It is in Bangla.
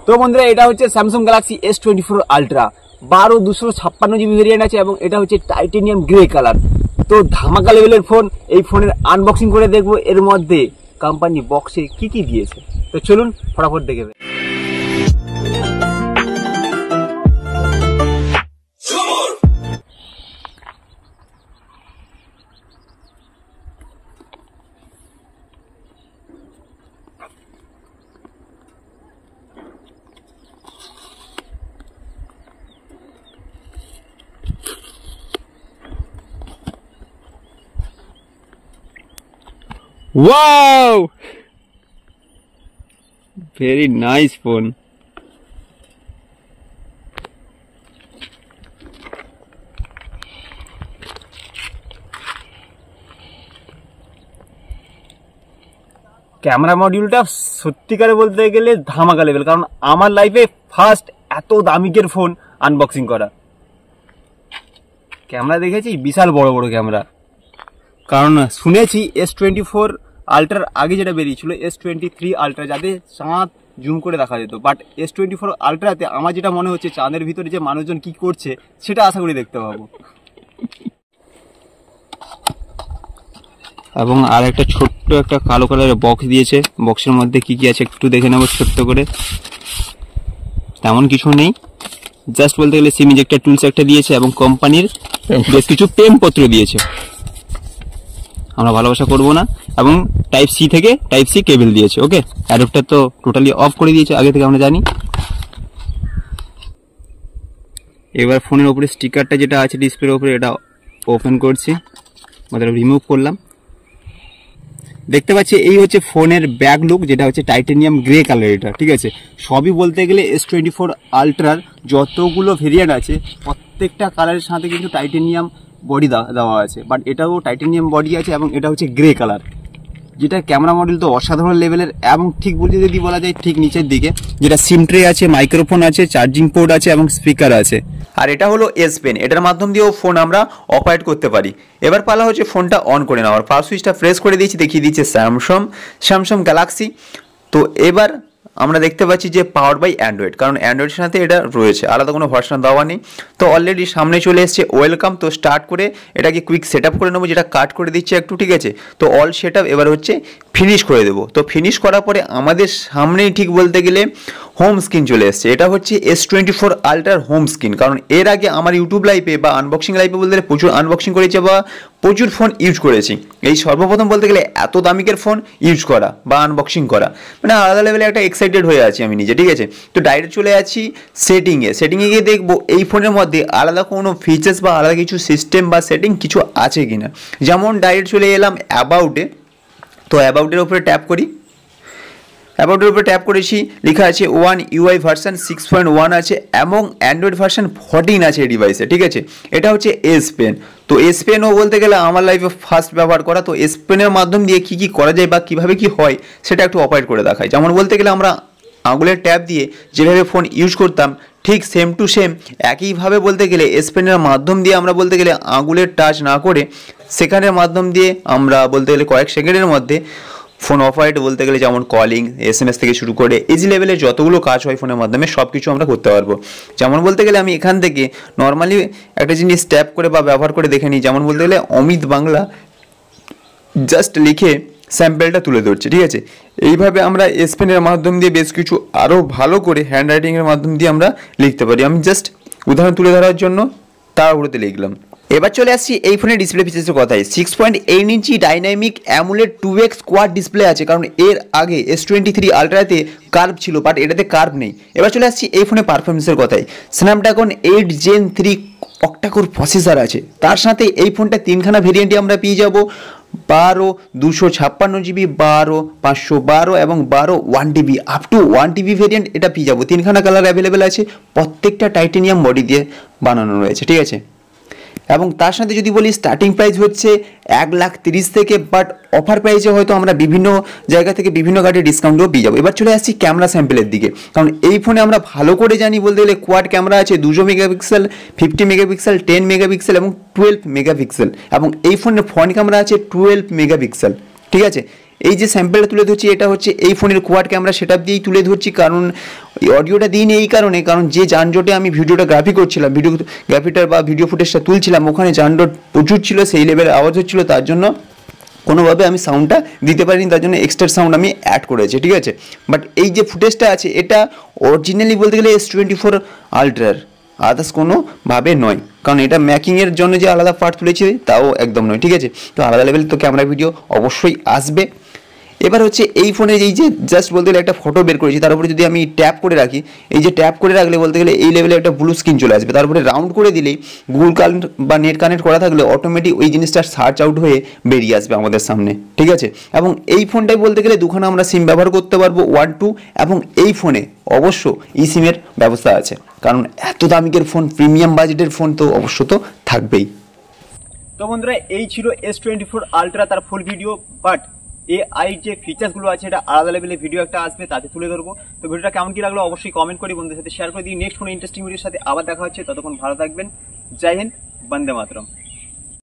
তো বন্ধুরা এটা হচ্ছে Samsung Galaxy S24 ultra 12/256 GB variant আছে এবং এটা হচ্ছে টাইটেনিয়াম গ্রে কালার। তো ধামাকা লেভেলের ফোন, এই ফোনের আনবক্সিং করে দেখবো এর মধ্যে কোম্পানি বক্সে কি কি দিয়েছে। তো চলুন ফটাফট দেখে। Wow! Very nice phone. Camera মডিউলটা সত্যিকারে বলতে গেলে ধামাকা লেভেল, কারণ আমার লাইফে ফার্স্ট এত দামিকের ফোন আনবক্সিং করা। ক্যামেরা দেখেছি, বিশাল বড় বড় ক্যামেরা। কারণ শুনেছি S24 আলট্রার আগে যেটা বেরিয়েছিল S23 আলট্রা, যাতে চাঁদ জুম করে দেখা যেত, বাট S24 আলট্রাতে আমার যেটা মনে হচ্ছে চাঁদের ভিতরে যে মানুষজন কি করছে সেটা আশা করি দেখতে পাবো। এবং আর একটা ছোট্ট একটা কালো কালারের বক্স দিয়েছে, বক্সের মধ্যে কি কি আছে একটু দেখে নেবো ছোট্ট করে। তেমন কিছু নেই, জাস্ট বলতে গেলে সিম ইজেক্টর টুলস একটা দিয়েছে এবং কোম্পানির বেশ কিছু প্রেমপত্র দিয়েছে। আমরা ভালোবাসা করবো না, এবং টাইপ সি থেকে টাইপ সি কেবল দিয়েছে। ওকে, অ্যাডাপ্টার তো টোটালি অফ করে দিয়েছে আগে থেকে, আমরা জানি। এবার ফোনের ওপরে স্টিকারটা যেটা আছে ডিসপ্লের ওপরে, এটা ওপেন করছি, মানে রিমুভ করলাম। দেখতে পাচ্ছি এই হচ্ছে ফোনের ব্যাক লুক, যেটা হচ্ছে টাইটেনিয়াম গ্রে কালার। এটা ঠিক আছে, সবই বলতে গেলে S24 আলট্রার যতগুলো ভেরিয়েন্ট আছে প্রত্যেকটা কালারের সাথে কিন্তু টাইটেনিয়াম বডি দেওয়া আছে, বাট এটাও টাইটেনিয়াম বডি আছে এবং এটা হচ্ছে গ্রে কালার। যেটা ক্যামেরা মডেল তো অসাধারণ লেভেলের, এবং ঠিক বলতে যদি বলা যায় ঠিক নিচের দিকে যেটা সিম ট্রে আছে, মাইক্রোফোন আছে, চার্জিং পোর্ট আছে এবং স্পিকার আছে। আর এটা হলো S Pen, এটার মাধ্যম দিয়েও ফোন আমরা অপারেট করতে পারি। এবার পালা হচ্ছে ফোনটা অন করে নেওয়ার। পাওয়ার সুইচটা প্রেস করে দিয়েছি, দেখিয়ে দিচ্ছে স্যামসাং গ্যালাক্সি। তো এবার আমরা দেখতে পাচ্ছি যে পাওয়ার বাই অ্যান্ড্রয়েড, কারণ অ্যান্ড্রয়েডের সাথে এটা রয়েছে, আলাদা কোনো ভার্সন দেওয়া নেই। তো অলরেডি সামনে চলে এসছে ওয়েলকাম। তো স্টার্ট করে এটাকে কুইক সেট আপ করে নেবো, যেটা কাট করে দিচ্ছে একটু। ঠিক আছে, তো অল সেট আপ এবার হচ্ছে ফিনিশ করে দেবো। তো ফিনিশ করার পরে আমাদের সামনেই ঠিক বলতে গেলে হোম স্ক্রিন চলে এসছে। এটা হচ্ছে S24 আলট্রার হোম স্ক্রিন, কারণ এর আগে আমার ইউটিউব লাইভে বা আনবক্সিং লাইভে বলতে গেলে প্রচুর আনবক্সিং করেছে বা প্রচুর ফোন ইউজ করেছি। এই সর্বপ্রথম বলতে গেলে এত দামিকের ফোন ইউজ করা বা আনবক্সিং করা, মানে আলাদা লেভেলে একটা এক্সাইটেড হয়ে আছি আমি নিজে। ঠিক আছে, তো ডাইরেক্ট চলে যাচ্ছি সেটিংয়ে গিয়ে দেখবো এই ফোনের মধ্যে আলাদা কোনো ফিচার্স বা আলাদা কিছু সিস্টেম বা সেটিং কিছু আছে কিনা। যেমন ডাইরেক্ট চলে এলাম অ্যাবাউটে। তো অ্যাবাউটের উপরে ট্যাপ করি, অ্যাবাউটের উপরে ট্যাপ করেছি, লেখা আছে One UI ভার্সন 6.1 আছে এবং অ্যান্ড্রয়েড ভার্সন 14 আছে এই ডিভাইসে। ঠিক আছে, এটা হচ্ছে S Pen। তো S Penও বলতে গেলে আমার লাইফে ফার্স্ট ব্যবহার করা। তো S Penএর মাধ্যম দিয়ে কী কী করা যায় বা কীভাবে কী হয় সেটা একটু অপারেট করে দেখায়। যেমন বলতে গেলে আমরা আঙুলের ট্যাপ দিয়ে যেভাবে ফোন ইউজ করতাম ঠিক সেম টু সেম একইভাবে বলতে গেলে S Penএর মাধ্যম দিয়ে আমরা বলতে গেলে আঙুলের টাচ না করে সেখানের মাধ্যম দিয়ে আমরা বলতে গেলে কয়েক সেকেন্ডের মধ্যে ফোন অপারেট বলতে গেলে, যেমন কলিং, SMS থেকে শুরু করে ইজি লেভেলে যতগুলো কাজ হয় ফোনের মাধ্যমে সব কিছু আমরা করতে পারবো। যেমন বলতে গেলে আমি এখান থেকে নর্মালি একটা জিনিস ট্যাপ করে বা ব্যবহার করে দেখে নিই। যেমন বলতে গেলে অমিত বাংলা জাস্ট লিখে স্যাম্পেলটা তুলে ধরছে। ঠিক আছে, এইভাবে আমরা S Penএর মাধ্যম দিয়ে বেশ কিছু আরও ভালো করে হ্যান্ড রাইটিংয়ের মাধ্যম দিয়ে আমরা লিখতে পারি। আমি জাস্ট উদাহরণ তুলে ধরার জন্য তাড়াহুড়োতে লিখলাম। এবার চলে আসছি এই ফোনের ডিসপ্লে ফিচার্সের কথায়। 6.8 ইঞ্চি dynamic AMOLED 2x quad display আছে, কারণ এর আগে S23 আলট্রাতে কার্ভ ছিল, বাট এটাতে কার্ভ নেই। এবার চলে আসছি এই ফোনের পারফরমেন্সের কথায়। স্ন্যাপড্রাগন 8 Gen 3 অক্টাকোর প্রসেসর আছে, তার সাথে এই ফোনটা তিনখানা ভেরিয়েন্টে আমরা পেয়ে যাব। 12/256 GB, 12/512 এবং 12/1TB, up to 1TB variant এটা পেয়ে যাবো। তিনখানা কালার অ্যাভেলেবেল আছে, প্রত্যেকটা টাইটেনিয়াম বডি দিয়ে বানানো রয়েছে। ঠিক আছে, এবং তার সাথে যদি বলি স্টার্টিং প্রাইস হচ্ছে 1,30,000 থেকে, বাট অফার প্রাইসে হয়তো আমরা বিভিন্ন জায়গা থেকে বিভিন্ন গাড়ির ডিসকাউন্টও পেয়ে যাবো। এবার চলে আসছি ক্যামেরা স্যাম্পেলের দিকে, কারণ এই ফোনে আমরা ভালো করে জানি বলতে গেলে কোয়াড ক্যামেরা আছে, 200 মেগাপিক্সেল, 50 মেগাপিক্সেল, 10 মেগাপিক্সেল এবং 12 মেগাপিক্সেল, এবং এই ফোনের ফ্রন্ট ক্যামেরা আছে 12 মেগাপিক্সেল। ঠিক আছে, এই যে স্যাম্পেলটা তুলে ধরছি এটা হচ্ছে এই ফোনের কোয়াড ক্যামেরা সেটআপ দিয়েই তুলে ধরছি, কারণ এই অডিওটা দিইনি এই কারণে, কারণ যে যানজটে আমি ভিডিওটা গ্রাফি করছিলাম, গ্রাফিটার বা ভিডিও ফুটেজটা তুলছিলাম, ওখানে যানজট প্রচুর ছিল, সেই লেভেলে আওয়াজ হচ্ছিল, তার জন্য কোনোভাবে আমি সাউন্ডটা দিতে পারিনি, তার জন্য এক্সট্রা সাউন্ড আমি অ্যাড করেছি, ঠিক আছে। বাট এই যে ফুটেজটা আছে এটা অরিজিনালি বলতে গেলে S24 আলট্রার, আদার্স কোনোভাবে নয়, কারণ এটা ম্যাকিংয়ের জন্য যে আলাদা পার্ট তুলেছি তাও একদম নয়, ঠিক আছে। তো আলাদা লেভেল তো ক্যামেরা ভিডিও অবশ্যই আসবে। এবার হচ্ছে এই ফোনের এই যে জাস্ট বলতে গেলে একটা ফটো বের করেছি, তার উপরে যদি আমি ট্যাপ করে রাখি, এই যে ট্যাপ করে রাখলে বলতে গেলে এই লেভেলে একটা ব্লু স্ক্রিন চলে আসবে, তারপরে রাউন্ড করে দিলেই গুগল কানেক্ট বা নেট কানেক্ট করা থাকলে অটোমেটিক ওই জিনিসটা সার্চ আউট হয়ে বেরিয়ে আসবে আমাদের সামনে, ঠিক আছে। এবং এই ফোনটাই বলতে গেলে দুখানা আমরা সিম ব্যবহার করতে পারবো 1 2, এবং এই ফোনে অবশ্য ই সিমের ব্যবস্থা আছে, কারণ এত দামিকের ফোন, প্রিমিয়াম বাজেটের ফোন তো অবশ্য তো থাকবেই। তো বন্ধুরা এই ছিল S24 আলট্রা তার ফুল ভিডিও, বাট AI যে ফিচার্সগুলো আছে এটা আলাদা লেভেলের ভিডিও একটা আসবে, তাতে তুলে ধরবো। তো ভিডিওটা কেমন কি লাগলো অবশ্যই কমেন্ট করে বন্ধুদের সাথে শেয়ার করে দিই। নেক্সট কোনো ইন্টারেস্টিং ভিডিওর সাথে আবার দেখা হচ্ছে, ততক্ষণ ভালো থাকবেন। জয় হিন্দ, বন্দে মাতরম।